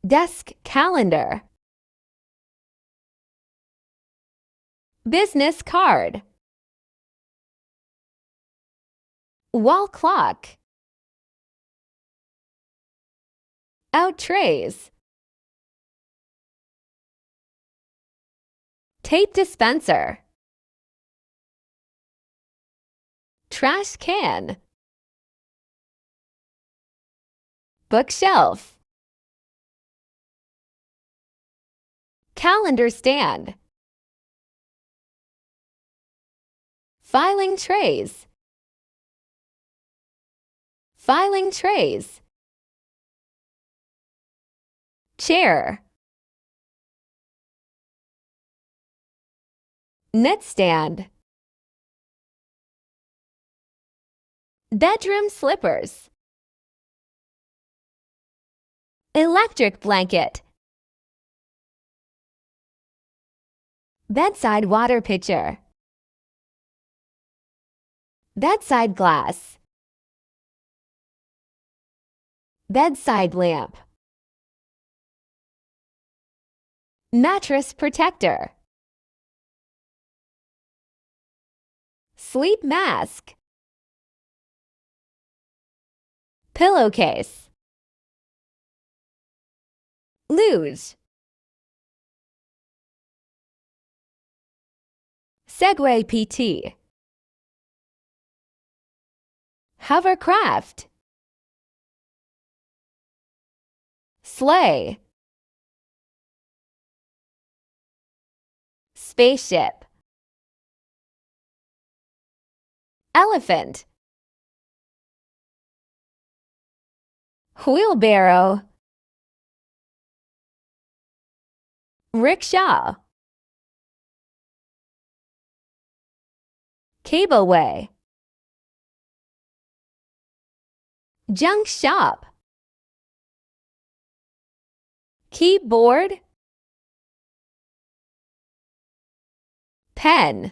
desk calendar, business card, wall clock, out trays, tape dispenser, trash can, bookshelf, calendar stand, filing trays, filing trays, chair, net stand, bedroom slippers, electric blanket, bedside water pitcher, bedside glass, bedside lamp, mattress protector, sleep mask, pillowcase, luge, Segway PT, hovercraft, sleigh, spaceship, elephant, wheelbarrow, rickshaw, cableway, junk shop, keyboard, pen,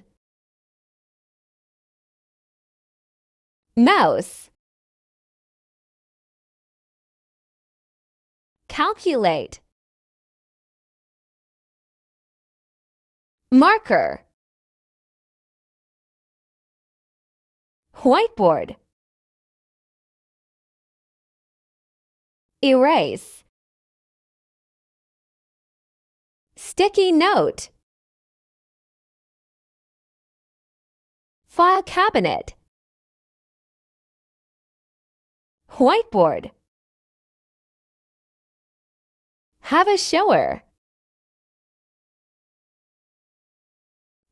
mouse, calculate, marker, whiteboard, erase, sticky note, file cabinet, whiteboard, have a shower,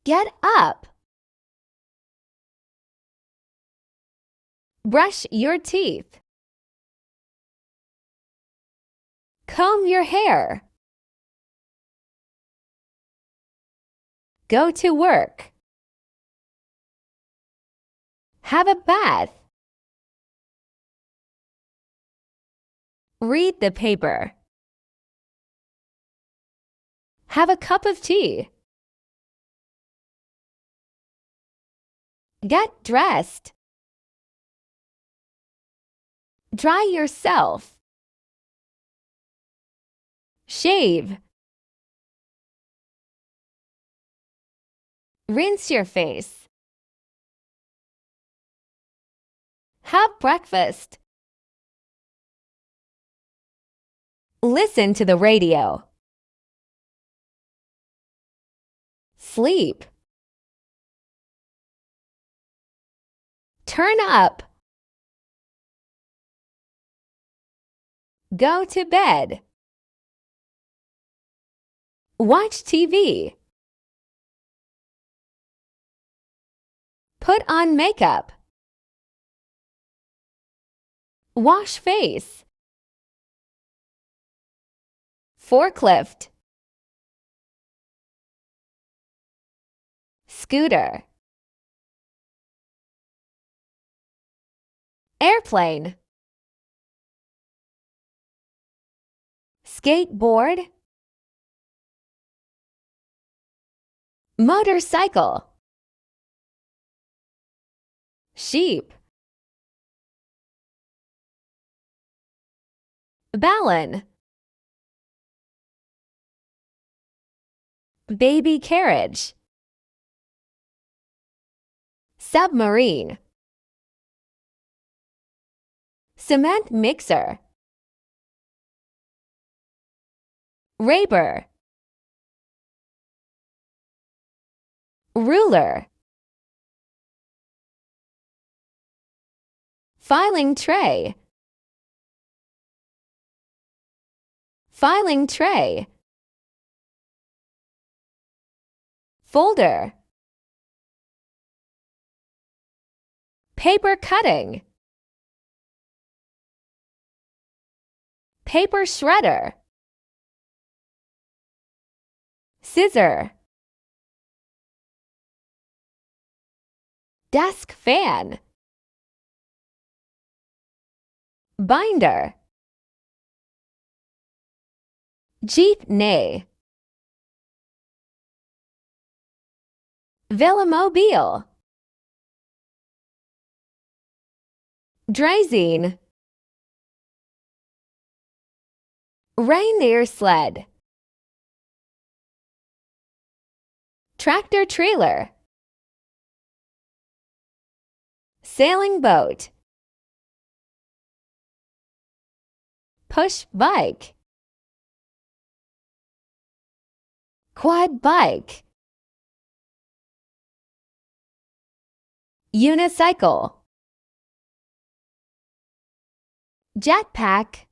get up, brush your teeth, comb your hair, go to work, have a bath, read the paper, have a cup of tea, get dressed, dry yourself, shave, rinse your face, have breakfast, listen to the radio, sleep, turn up, go to bed, watch TV, put on makeup, wash face, forklift, scooter, airplane, skateboard, motorcycle, sheep, ballon, baby carriage, submarine, cement mixer, rayber, ruler, filing tray, filing tray, folder, paper cutting, paper shredder, scissor, desk fan, binder, jeepney, velomobile, draisine, reindeer sled, tractor trailer, sailing boat, push bike, quad bike, unicycle, jetpack,